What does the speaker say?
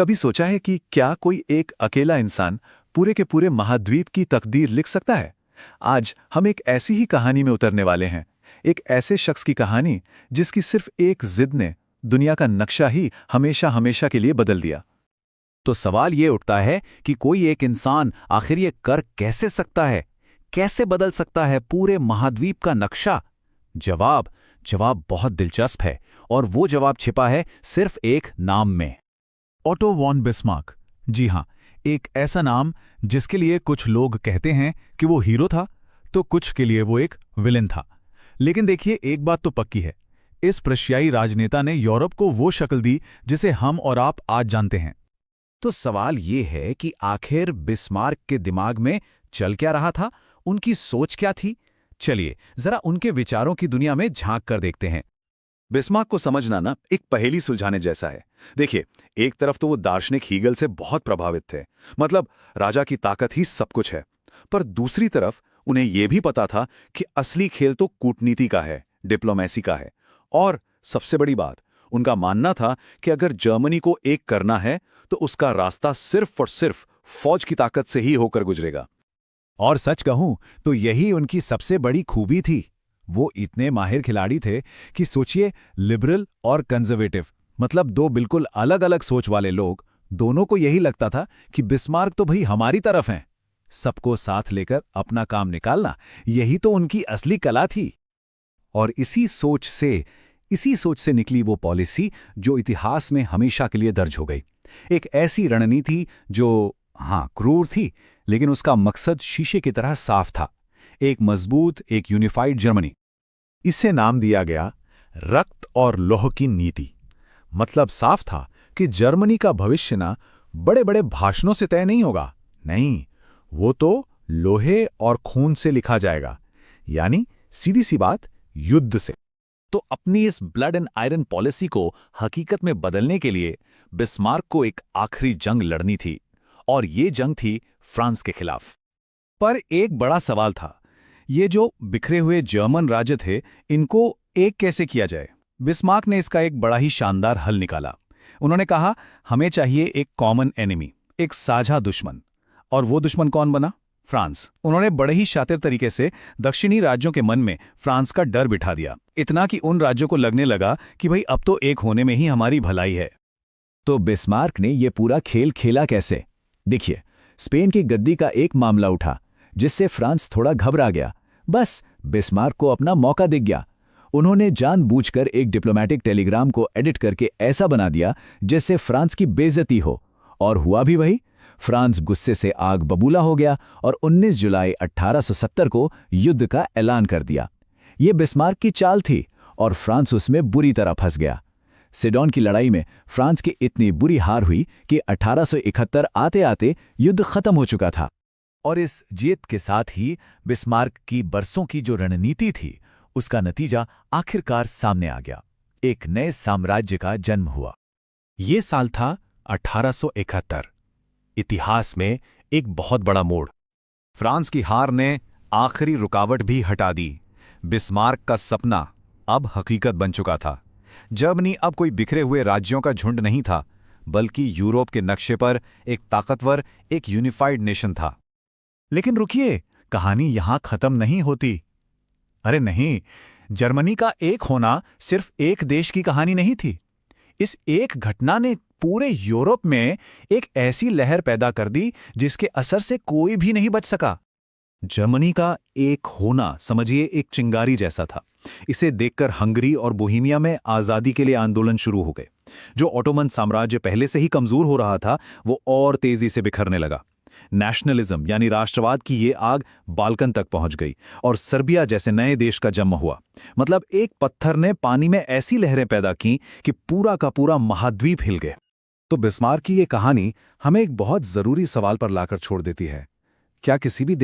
कभी सोचा है कि क्या कोई एक अकेला इंसान पूरे के पूरे महाद्वीप की तकदीर लिख सकता है? आज हम एक ऐसी ही कहानी में उतरने वाले हैं। एक ऐसे शख्स की कहानी जिसकी सिर्फ एक जिद ने दुनिया का नक्शा ही हमेशा हमेशा के लिए बदल दिया। तो सवाल ये उठता है कि कोई एक इंसान आखिर ये कर कैसे सकता है, कैसे बदल सकता है पूरे महाद्वीप का नक्शा? जवाब बहुत दिलचस्प है और वो जवाब छिपा है सिर्फ एक नाम में। Otto von Bismarck. जी हाँ, एक ऐसा नाम जिसके लिए कुछ लोग कहते हैं कि वो हीरो था तो कुछ के लिए वो एक विलेन था। लेकिन देखिए, एक बात तो पक्की है, इस प्रशियाई राजनेता ने यूरोप को वो शक्ल दी जिसे हम और आप आज जानते हैं। तो सवाल ये है कि आखिर बिस्मार्क के दिमाग में चल क्या रहा था, उनकी सोच क्या थी? चलिए जरा उनके विचारों की दुनिया में झांक कर देखते हैं। बिस्मार्क को समझना ना एक पहेली सुलझाने जैसा है। देखिए, एक तरफ तो वो दार्शनिक हीगल से बहुत प्रभावित थे, मतलब राजा की ताकत ही सब कुछ है। पर दूसरी तरफ उन्हें यह भी पता था कि असली खेल तो कूटनीति का है, डिप्लोमेसी का है। और सबसे बड़ी बात, उनका मानना था कि अगर जर्मनी को एक करना है तो उसका रास्ता सिर्फ और सिर्फ फौज की ताकत से ही होकर गुजरेगा। और सच कहूं तो यही उनकी सबसे बड़ी खूबी थी। वो इतने माहिर खिलाड़ी थे कि सोचिए, लिबरल और कंजर्वेटिव, मतलब दो बिल्कुल अलग अलग सोच वाले लोग, दोनों को यही लगता था कि बिस्मार्क तो भाई हमारी तरफ हैं। सबको साथ लेकर अपना काम निकालना, यही तो उनकी असली कला थी। और इसी सोच से निकली वो पॉलिसी जो इतिहास में हमेशा के लिए दर्ज हो गई। एक ऐसी रणनीति जो क्रूर थी, लेकिन उसका मकसद शीशे की तरह साफ था। एक मजबूत, एक यूनिफाइड जर्मनी। इसे नाम दिया गया रक्त और लौह की नीति। मतलब साफ था कि जर्मनी का भविष्य ना बड़े बड़े भाषणों से तय नहीं होगा, नहीं, वो तो लोहे और खून से लिखा जाएगा, यानी सीधी सी बात, युद्ध से। तो अपनी इस ब्लड एंड आयरन पॉलिसी को हकीकत में बदलने के लिए बिस्मार्क को एक आखिरी जंग लड़नी थी, और ये जंग थी फ्रांस के खिलाफ। पर एक बड़ा सवाल था, ये जो बिखरे हुए जर्मन राज्य थे, इनको एक कैसे किया जाए? बिस्मार्क ने इसका एक बड़ा ही शानदार हल निकाला। उन्होंने कहा, हमें चाहिए एक कॉमन एनिमी, एक साझा दुश्मन। और वो दुश्मन कौन बना? फ्रांस। उन्होंने बड़े ही शातिर तरीके से दक्षिणी राज्यों के मन में फ्रांस का डर बिठा दिया, इतना कि उन राज्यों को लगने लगा कि भाई अब तो एक होने में ही हमारी भलाई है। तो बिस्मार्क ने ये पूरा खेल खेला कैसे? देखिए, स्पेन की गद्दी का एक मामला उठा जिससे फ्रांस थोड़ा घबरा गया। बस बिस्मार्क को अपना मौका दिख गया। उन्होंने जानबूझकर एक डिप्लोमेटिक टेलीग्राम को एडिट करके ऐसा बना दिया जिससे फ्रांस की बेइज्जती हो, और हुआ भी वही। फ्रांस गुस्से से आग बबूला हो गया और 19 जुलाई 1870 को युद्ध का ऐलान कर दिया। ये बिस्मार्क की चाल थी और फ्रांस उसमें बुरी तरह फंस गया। सेडोन की लड़ाई में फ्रांस की इतनी बुरी हार हुई कि 1871 आते आते युद्ध खत्म हो चुका था। और इस जीत के साथ ही बिस्मार्क की बरसों की जो रणनीति थी, उसका नतीजा आखिरकार सामने आ गया। एक नए साम्राज्य का जन्म हुआ। ये साल था 1871। इतिहास में एक बहुत बड़ा मोड़। फ्रांस की हार ने आखिरी रुकावट भी हटा दी। बिस्मार्क का सपना अब हकीकत बन चुका था। जर्मनी अब कोई बिखरे हुए राज्यों का झुंड नहीं था, बल्कि यूरोप के नक्शे पर एक ताकतवर, एक यूनिफाइड नेशन था। लेकिन रुकिए, कहानी यहां खत्म नहीं होती। अरे नहीं, जर्मनी का एक होना सिर्फ एक देश की कहानी नहीं थी। इस एक घटना ने पूरे यूरोप में एक ऐसी लहर पैदा कर दी जिसके असर से कोई भी नहीं बच सका। जर्मनी का एक होना समझिए एक चिंगारी जैसा था। इसे देखकर हंगरी और बोहेमिया में आज़ादी के लिए आंदोलन शुरू हो गए। जो ऑटोमन साम्राज्य पहले से ही कमजोर हो रहा था, वो और तेजी से बिखरने लगा। नेशनलिज्म यानी राष्ट्रवाद की ये आग बाल्कन तक पहुंच गई और सर्बिया जैसे नए देश का जन्म हुआ। मतलब एक पत्थर ने पानी में ऐसी लहरें पैदा की कि पूरा का पूरा महाद्वीप हिल गए। तो बिस्मार्क की ये कहानी हमें एक बहुत जरूरी सवाल पर लाकर छोड़ देती है। क्या किसी भी